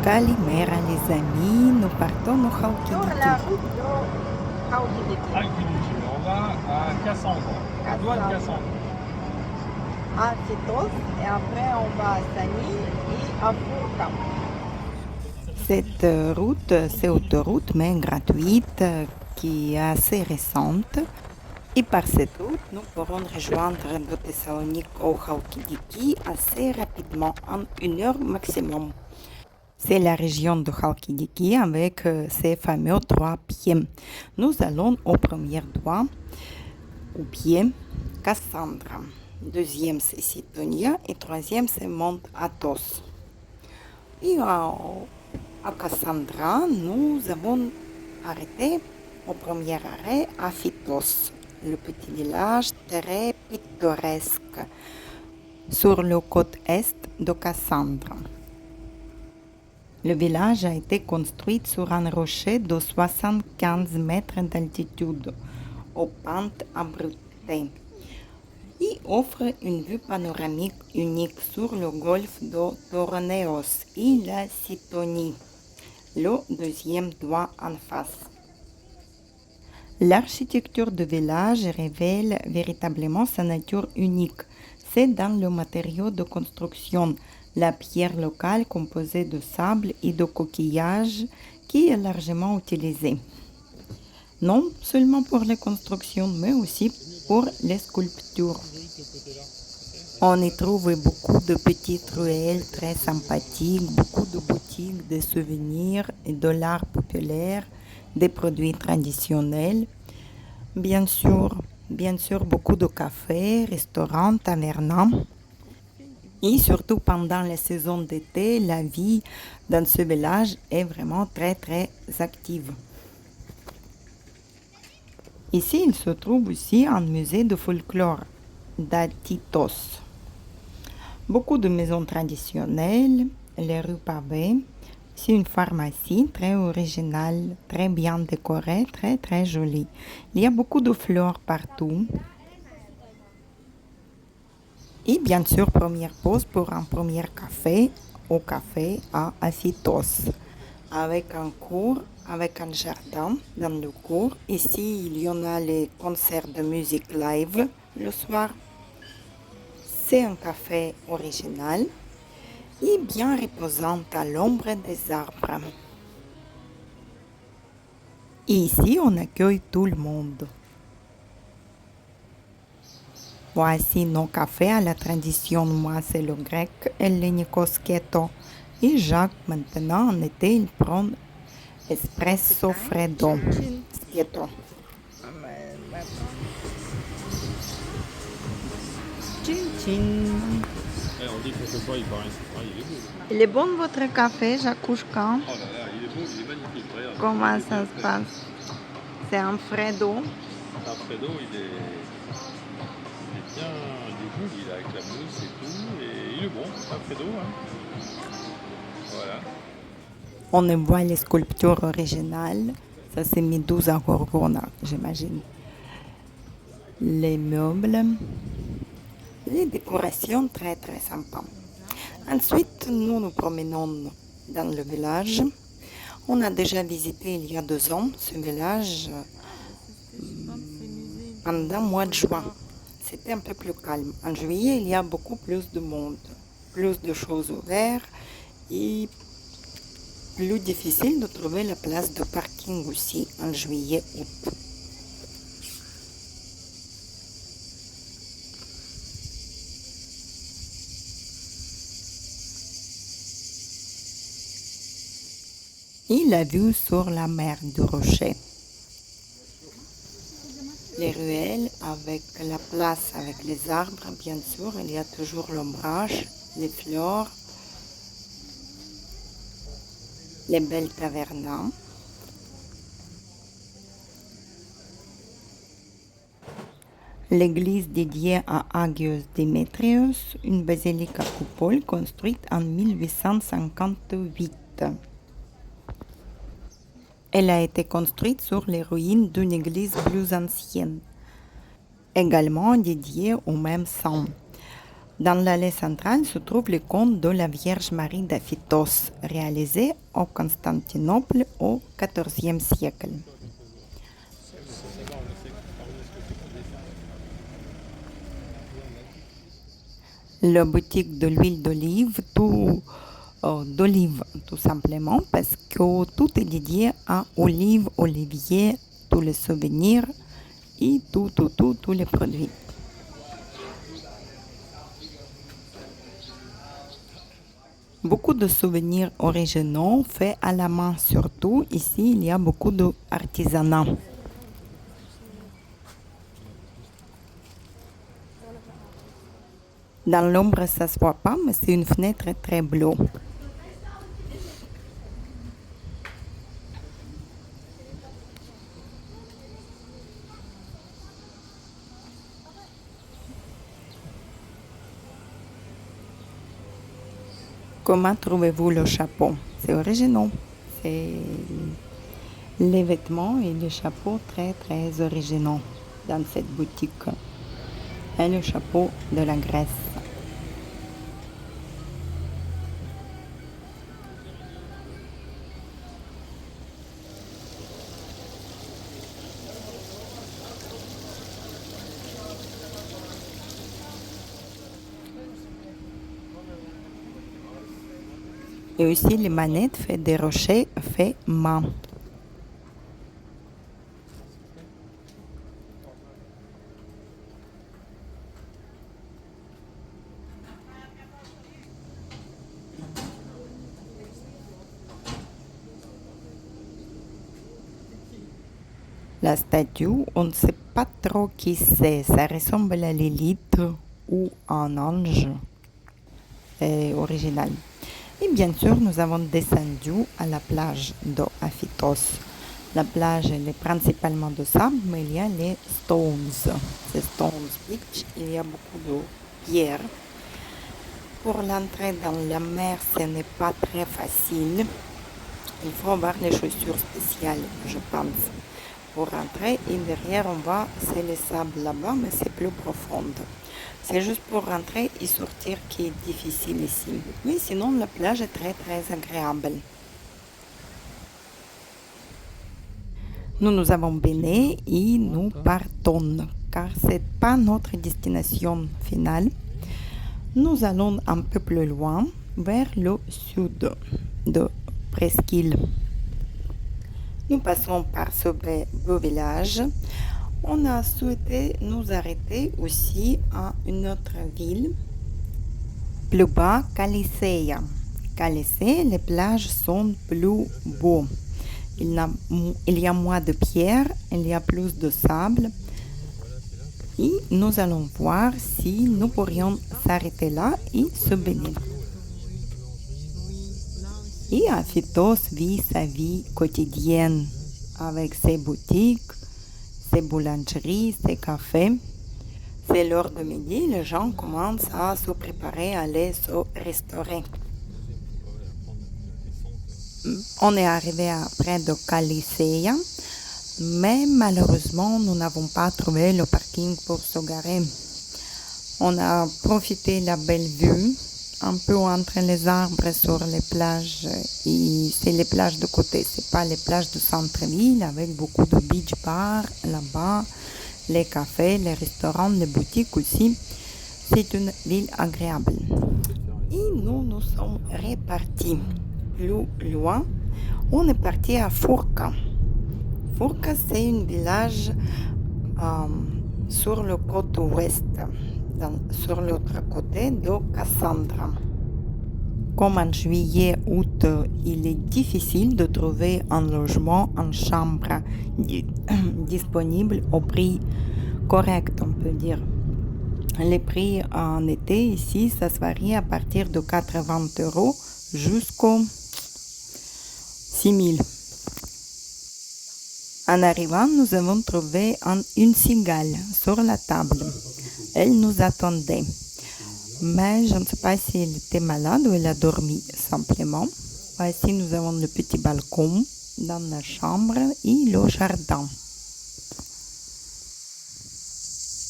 Kalimera les amis, nous partons au Sur Khalkidiki. la route de Khalkidiki. Khalkidiki, on va à Cassandre, on doit de Cassandre. À Fitos et après on va à Sani et à Fourka. Cette route, c'est autoroute, mais gratuite, qui est assez récente. Et par cette route, nous pourrons rejoindre de Thessalonique au Khalkidiki assez rapidement, en 1 heure maximum. C'est la région de Khalkidiki avec ses fameux 3 pieds. Nous allons au premier doigt, au pied, Cassandra. Deuxième, c'est Sitonia. Et troisième, c'est Mont Athos. Et à Cassandra, nous avons arrêté au premier arrêt à Phytos, le petit village très pittoresque sur le côte est de Cassandra. Le village a été construit sur un rocher de 75 mètres d'altitude, aux pentes abruptes, et offre une vue panoramique unique sur le golfe de Toroneos et la Sitonie, le deuxième doigt en face. L'architecture du village révèle véritablement sa nature unique. C'est dans le matériau de construction, la pierre locale composée de sable et de coquillages qui est largement utilisée. Non seulement pour les constructions, mais aussi pour les sculptures. On y trouve beaucoup de petites ruelles très sympathiques, beaucoup de boutiques de souvenirs et de l'art populaire, des produits traditionnels. Bien sûr, beaucoup de cafés, restaurants, tavernes. Et surtout pendant la saison d'été, la vie dans ce village est vraiment très très active. Ici, il se trouve aussi un musée de folklore d'Atitos. Beaucoup de maisons traditionnelles, les rues pavées. C'est une pharmacie très originale, très bien décorée, très très jolie. Il y a beaucoup de fleurs partout. Et bien sûr, première pause pour un premier café au café à Acitos. Avec un cours, avec un jardin dans le cours. Ici, il y en a les concerts de musique live le soir. C'est un café original et bien reposant à l'ombre des arbres. Et ici, on accueille tout le monde. Voici nos cafés à la tradition. Moi, c'est le grec Ellenikos Keto. Et Jacques, maintenant, en été, il prend espresso freddo. Keto. Chin chin. On dit qu'on ne peut pas, il paraît. Ah, il est beau. Il est bon votre café, Jacouchka? Oh là là, il est beau, il est magnifique. Regarde. Comment ça se passe? C'est un freddo. Alfredo, il est bien, il est joli, il est avec la mousse et tout, et il est bon, Alfredo, hein. Voilà. On y voit les sculptures originales. Ça, c'est Medusa Gorgona, j'imagine. Les meubles. Les décorations très très sympas. Ensuite, nous nous promenons dans le village. On a déjà visité il y a 2 ans ce village pendant le mois de juin. C'était un peu plus calme. En juillet, il y a beaucoup plus de monde, plus de choses ouvertes et plus difficile de trouver la place de parking aussi en juillet-août. Et la vue sur la mer du Rocher. Les ruelles avec la place, avec les arbres, bien sûr, il y a toujours l'ombrage, les fleurs, les belles tavernes. L'église dédiée à Agios Démétrios, une basilique à coupole construite en 1858. Elle a été construite sur les ruines d'une église plus ancienne, également dédiée au même saint. Dans l'allée centrale se trouve le conte de la Vierge Marie d'Aphitos, réalisé au Constantinople au XIVe siècle. La boutique de l'huile d'olive, d'olive tout simplement, parce que tout est dédié à olive, olivier, tous les souvenirs et tous les produits. Beaucoup de souvenirs originaux faits à la main, surtout ici il y a beaucoup d'artisanat. Dans l'ombre, ça se voit pas, mais c'est une fenêtre très bleue. Comment trouvez-vous le chapeau? C'est original. C'est les vêtements et les chapeaux très originaux dans cette boutique. Et le chapeau de la Grèce. Et aussi les manettes faites des rochers faits main. La statue, on ne sait pas trop qui c'est. Ça ressemble à Lilith ou un ange original. Et bien sûr, nous avons descendu à la plage d'Aphitos. La plage elle est principalement de sable, mais il y a les stones. Ces stones beach, il y a beaucoup de pierres. Pour l'entrée dans la mer, ce n'est pas très facile. Il faut avoir les chaussures spéciales, je pense, pour rentrer. Et derrière, on voit, c'est le sable là-bas, mais c'est plus profond. C'est juste pour rentrer et sortir qui est difficile ici. Mais sinon, la plage est très agréable. Nous avons baigné et nous partons, car ce n'est pas notre destination finale. Nous allons un peu plus loin, vers le sud de Presqu'île. Nous passons par ce beau village. On a souhaité nous arrêter aussi à une autre ville, plus bas, Caliceia. Calicée, les plages sont plus beaux. Il y a moins de pierres, il y a plus de sable. Et nous allons voir si nous pourrions s'arrêter là et se baigner. Et Aphitos vit sa vie quotidienne avec ses boutiques, ses boulangeries, ses cafés. C'est l'heure de midi, les gens commencent à se préparer à aller se restaurer. On est arrivé près de Caliceia, mais malheureusement, nous n'avons pas trouvé le parking pour se garer. On a profité de la belle vue, un peu entre les arbres sur les plages, et c'est les plages de côté, c'est pas les plages de centre-ville, avec beaucoup de beach bars là-bas, les cafés, les restaurants, les boutiques aussi. C'est une ville agréable. Et nous sommes repartis. Plus loin, on est parti à Fourca. Fourca, c'est un village sur le côté ouest, sur l'autre côté de Cassandra. Comme en juillet, août, il est difficile de trouver un logement en chambre disponible au prix correct, on peut dire. Les prix en été ici, ça se varie à partir de 80 € jusqu'aux 6 000. En arrivant, nous avons trouvé une cigale sur la table. Elle nous attendait. Mais je ne sais pas si elle était malade ou elle a dormi simplement. Voici, nous avons le petit balcon dans la chambre et le jardin.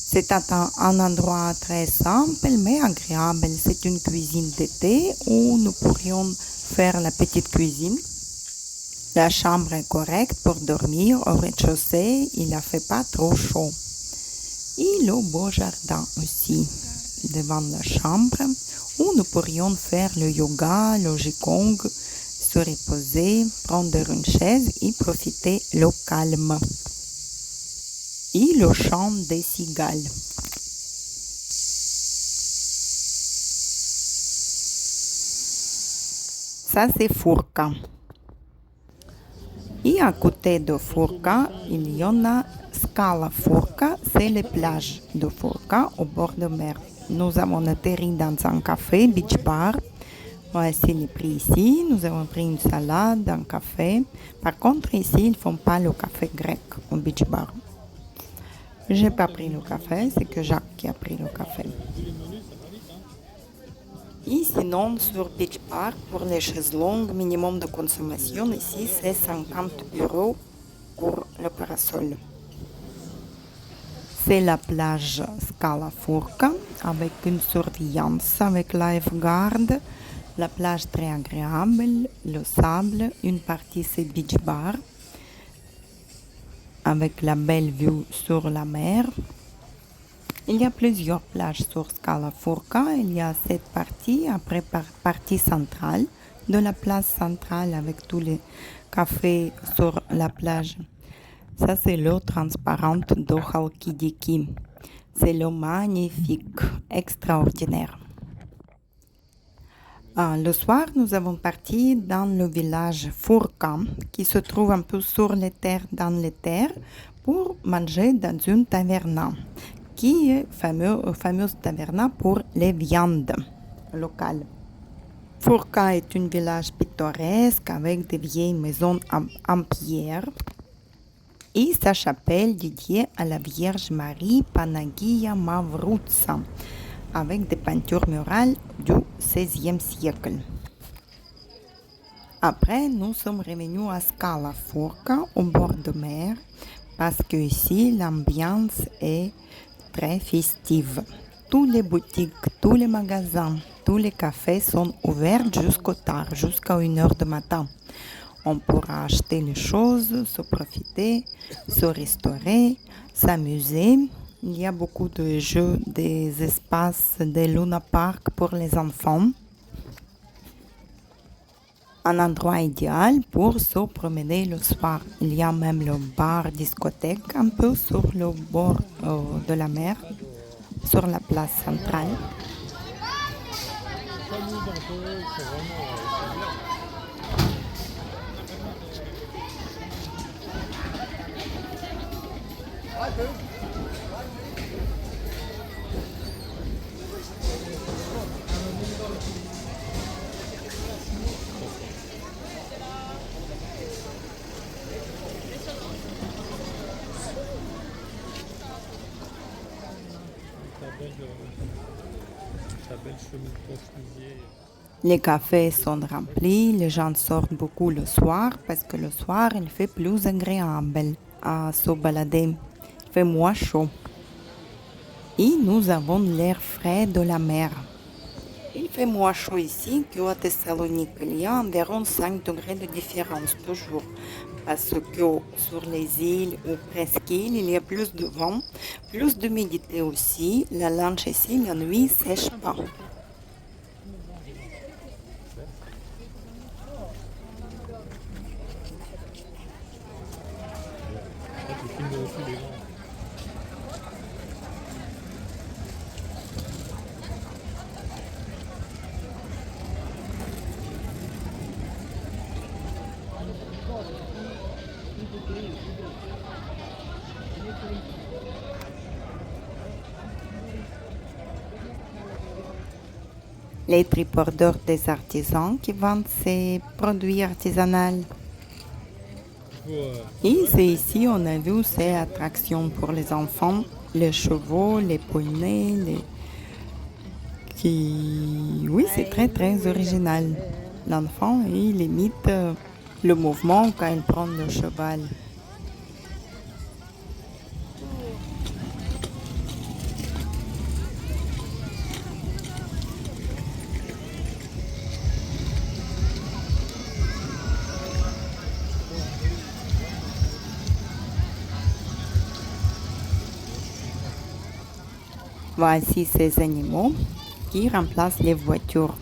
C'est un endroit très simple mais agréable. C'est une cuisine d'été où nous pourrions faire la petite cuisine. La chambre est correcte pour dormir au rez-de-chaussée. Il ne fait pas trop chaud. Et le beau jardin aussi devant la chambre où nous pourrions faire le yoga, le qigong, se reposer, prendre une chaise et profiter le calme. Et le chant des cigales. Ça, c'est Furca. Et à côté de Furca, il y en a Scala Furca, c'est les plages de Furca au bord de mer. Nous avons atterri dans un café, beach bar. Voici les prix ici. Nous avons pris une salade, un café. Par contre, ici, ils ne font pas le café grec au beach bar. Je n'ai pas pris le café, c'est que Jacques qui a pris le café. Et sinon, sur Beach Park, pour les chaises longues, minimum de consommation ici, c'est 50 € pour le parasol. C'est la plage Scala Furca avec une surveillance avec lifeguard. La plage très agréable, le sable, une partie c'est beach bar avec la belle vue sur la mer. Il y a plusieurs plages sur Scala Furca. Il y a cette partie, après partie centrale de la place centrale avec tous les cafés sur la plage. Ça, c'est l'eau transparente de Halkidiki. C'est l'eau magnifique, extraordinaire. Le soir, nous avons parti dans le village Furca, qui se trouve un peu sur les terres, dans les terres, pour manger dans une taverna, qui est fameuse taverna pour les viandes locales. Furca est un village pittoresque avec des vieilles maisons en pierre et sa chapelle dédiée à la Vierge Marie Panagia Mavroutsa avec des peintures murales du XVIe siècle. Après, nous sommes revenus à Scala Furca au bord de mer parce que ici l'ambiance est très festive. Toutes les boutiques, tous les magasins, tous les cafés sont ouverts jusqu'au tard, jusqu'à 1h du matin. On pourra acheter les choses, se profiter, se restaurer, s'amuser. Il y a beaucoup de jeux, des espaces, des Luna Park pour les enfants. Un endroit idéal pour se promener le soir. Il y a même le bar discothèque un peu sur le bord de la mer, sur la place centrale. Les cafés sont remplis, les gens sortent beaucoup le soir parce que le soir il fait plus agréable à se balader, il fait moins chaud. Et nous avons l'air frais de la mer. Il fait moins chaud ici qu'à Thessalonique. Il y a environ 5 degrés de différence toujours. Parce que sur les îles ou presqu'îles, il y a plus de vent, plus d'humidité aussi. La lanche ici, la nuit, ne sèche pas. Les triporteurs des artisans qui vendent ces produits artisanaux. Et c'est ici, on a vu ces attractions pour les enfants, les chevaux, les poneys, Oui, c'est très très original. L'enfant, il imite le mouvement quand il prend le cheval. Voici ces animaux qui remplacent les voitures.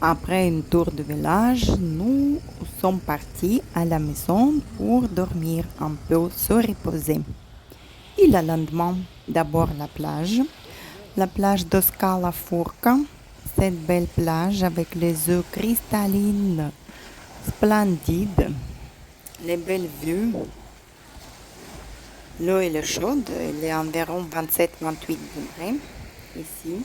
Après une tour de village, nous sommes partis à la maison pour dormir un peu, se reposer. Et le lendemain, d'abord la plage de Scala Furca, cette belle plage avec les eaux cristallines, splendides, les belles vues. L'eau est chaude, il est environ 27-28 degrés ici.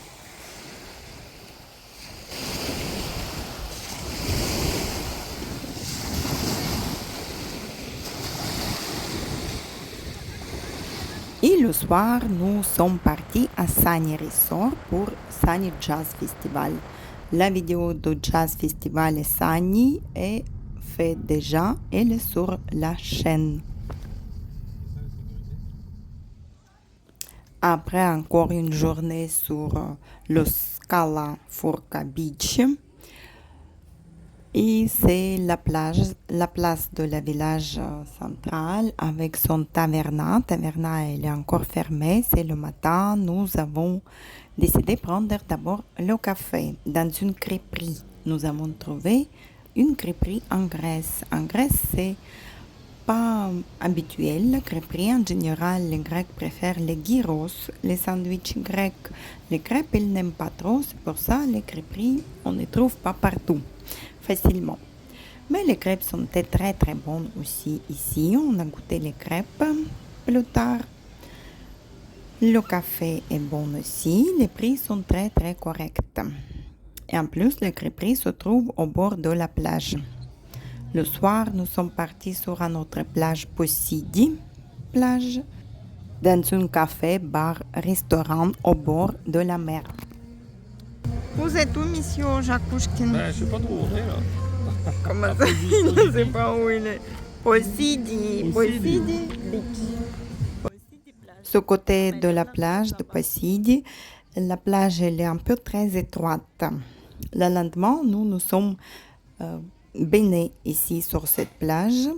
Et le soir, nous sommes partis à Sani Resort pour Sani Jazz Festival. La vidéo de Jazz Festival et Sani est faite déjà, elle est sur la chaîne. Après encore une journée sur le Scala Furca Beach, et c'est la place de la village central avec son taverna. Taverna, elle est encore fermée, c'est le matin. Nous avons décidé de prendre d'abord le café dans une crêperie. Nous avons trouvé une crêperie en Grèce. En Grèce, c'est pas habituel. La crêperie, en général, les Grecs préfèrent les gyros, les sandwichs grecs. Les crêpes, ils n'aiment pas trop, c'est pour ça les crêperies, on ne les trouve pas partout facilement. Mais les crêpes sont très très bonnes aussi ici. On a goûté les crêpes plus tard. Le café est bon aussi. Les prix sont très très corrects. Et en plus, les crêperies se trouvent au bord de la plage. Le soir, nous sommes partis sur une autre plage, Posidi, plage, dans un café, bar, restaurant au bord de la mer. Vous êtes où, monsieur Jakouchkin? Ben, je sais pas trop où on est là. Comment ça? Il ne sait pas où il est. Posidi Beach. Ce côté de la plage de Posidi, la plage elle est un peu très étroite. Le lendemain, nous nous sommes baignés ici sur cette plage,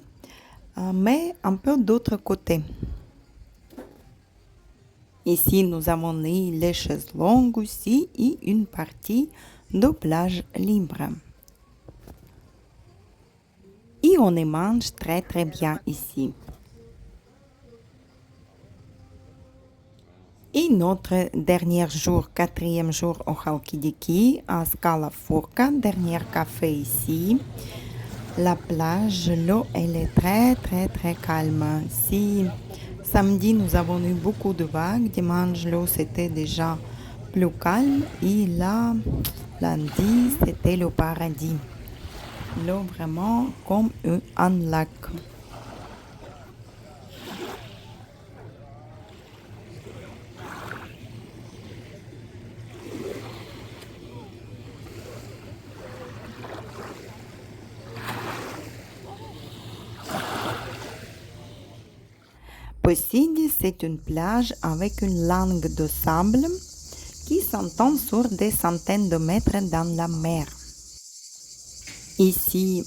mais un peu d'autre côté. Ici, nous avons les chaises longues aussi et une partie de plage libre. Et on y mange très très bien ici. Et notre dernier jour, quatrième jour au Chalkidiki, à Scala Furca, dernier café ici. La plage, l'eau, elle est très très très calme. Si samedi, nous avons eu beaucoup de vagues. Dimanche, l'eau, c'était déjà plus calme. Et là, lundi, c'était le paradis. L'eau vraiment comme un lac. Posidi, c'est une plage avec une langue de sable qui s'entend sur des centaines de mètres dans la mer. Ici,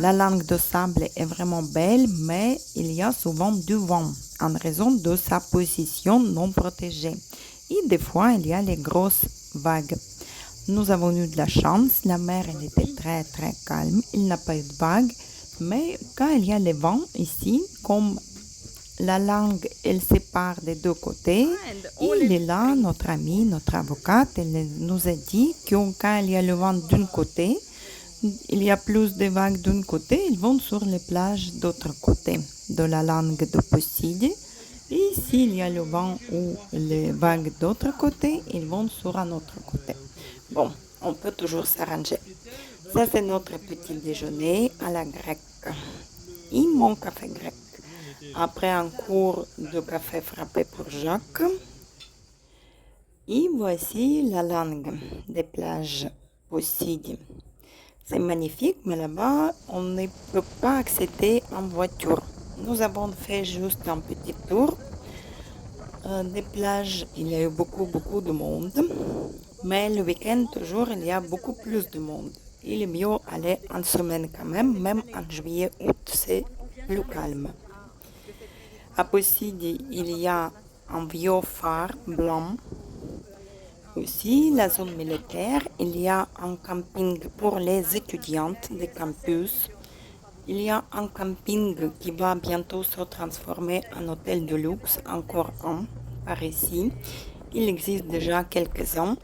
la langue de sable est vraiment belle, mais il y a souvent du vent en raison de sa position non protégée. Et des fois, il y a les grosses vagues. Nous avons eu de la chance, la mer elle était très très calme, il n'y a pas eu de vagues, mais quand il y a les vents ici, comme la langue, elle sépare des deux côtés. Il est là, notre ami, notre avocate, elle nous a dit que quand il y a le vent d'un côté, il y a plus de vagues d'un côté, ils vont sur les plages d'autre côté de la langue de Posidi. Et s'il y a le vent ou les vagues d'autre côté, ils vont sur un autre côté. Bon, on peut toujours s'arranger. Ça, c'est notre petit déjeuner à la grecque. Et mon café grec. Après un cours de café frappé pour Jacques. Et voici la langue des plages Posidi. C'est magnifique, mais là-bas, on ne peut pas accéder en voiture. Nous avons fait juste un petit tour des plages. Il y a eu beaucoup de monde. Mais le week-end, toujours, il y a beaucoup plus de monde. Il est mieux aller en semaine quand même en juillet, août, c'est plus calme. À Possidi, il y a un vieux phare blanc. Aussi, la zone militaire, il y a un camping pour les étudiantes du campus. Il y a un camping qui va bientôt se transformer en hôtel de luxe, encore un, par ici. Il existe déjà quelques ans.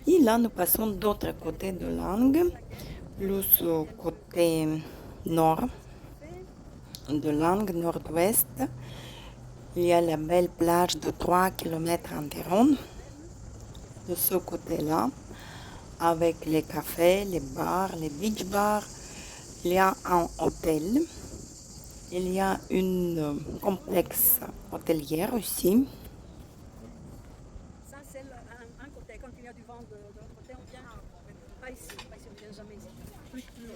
Et là, nous passons d'autre côté de Langue, plus au côté nord de Langue, nord-ouest. Il y a la belle plage de 3 km environ. De ce côté-là, avec les cafés, les bars, les beach bars, il y a un hôtel. Il y a une complexe hôtelière aussi. Ça, c'est un côté. Quand il y a du vent de l'autre côté, on vient pas ici. Pas ici, on ne vient jamais ici. Plus loin.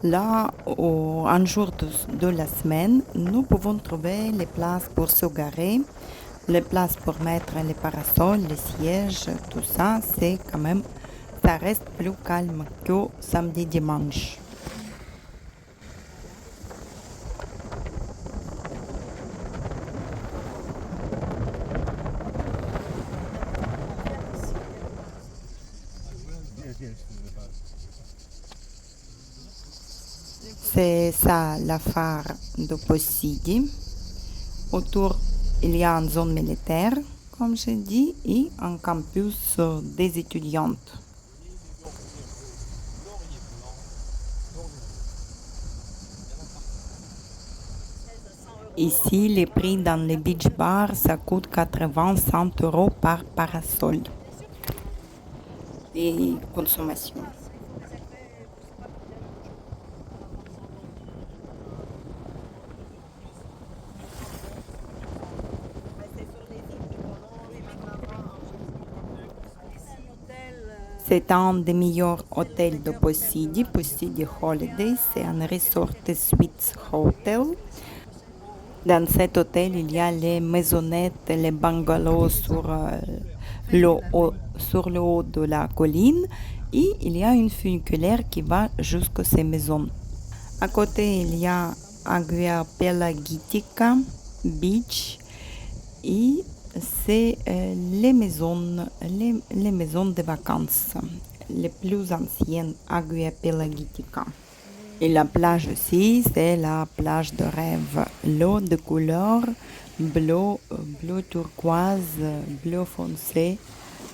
Là, un jour de la semaine, nous pouvons trouver les places pour se garer, les places pour mettre les parasols, les sièges, tout ça, c'est quand même, ça reste plus calme que samedi, dimanche. C'est ça la phare de Possidi. Autour, il y a une zone militaire, comme j'ai dit, et un campus des étudiantes. Ici, les prix dans les beach bars, ça coûte 80-100 euros par parasol. Et consommation. C'est un des meilleurs hôtels de Possidi, Possidi Holiday. C'est un resort suite hotel. Dans cet hôtel, il y a les maisonnettes, les bungalows sur le haut de la colline et il y a une funiculaire qui va jusqu'à ces maisons. À côté, il y a Agua Pelagitica Beach et c'est les maisons de vacances, les plus anciennes Agua Pelagitica. Et la plage aussi, c'est la plage de rêve. L'eau de couleur bleu turquoise, bleu foncé.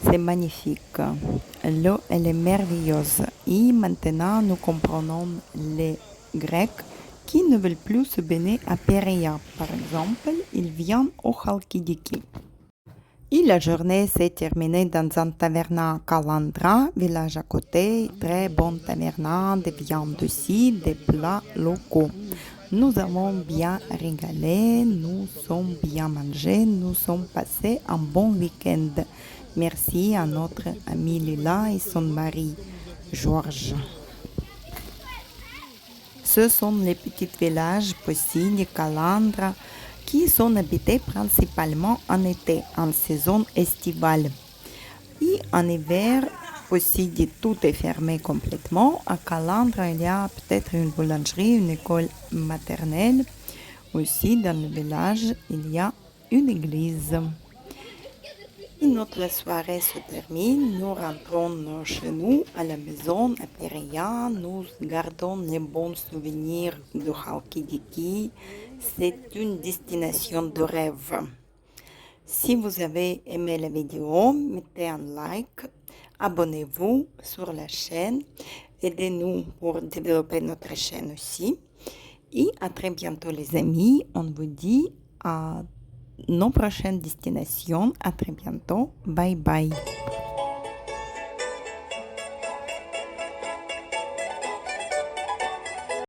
C'est magnifique. L'eau, elle est merveilleuse. Et maintenant, nous comprenons les Grecs qui ne veulent plus se baigner à Pérea. Par exemple, ils viennent au Chalkidiki. Et la journée s'est terminée dans un taverna Calandra, village à côté, très bon taverna, des viandes aussi, des plats locaux. Nous avons bien régalé, nous sommes bien mangés, nous sommes passés un bon week-end. Merci à notre amie Lila et son mari, Georges. Ce sont les petits villages Possidi, Calandra, qui sont habités principalement en été, en saison estivale. Et en hiver, Possidi, tout est fermé complètement. À Calandra, il y a peut-être une boulangerie, une école maternelle. Aussi, dans le village, il y a une église. Et notre soirée se termine. Nous rentrons chez nous, à la maison, à Pérea. Nous gardons les bons souvenirs de Chalkidiki. C'est une destination de rêve. Si vous avez aimé la vidéo, mettez un like, abonnez-vous sur la chaîne, aidez-nous pour développer notre chaîne aussi. Et à très bientôt les amis, on vous dit à nos prochaines destinations. À très bientôt, bye bye.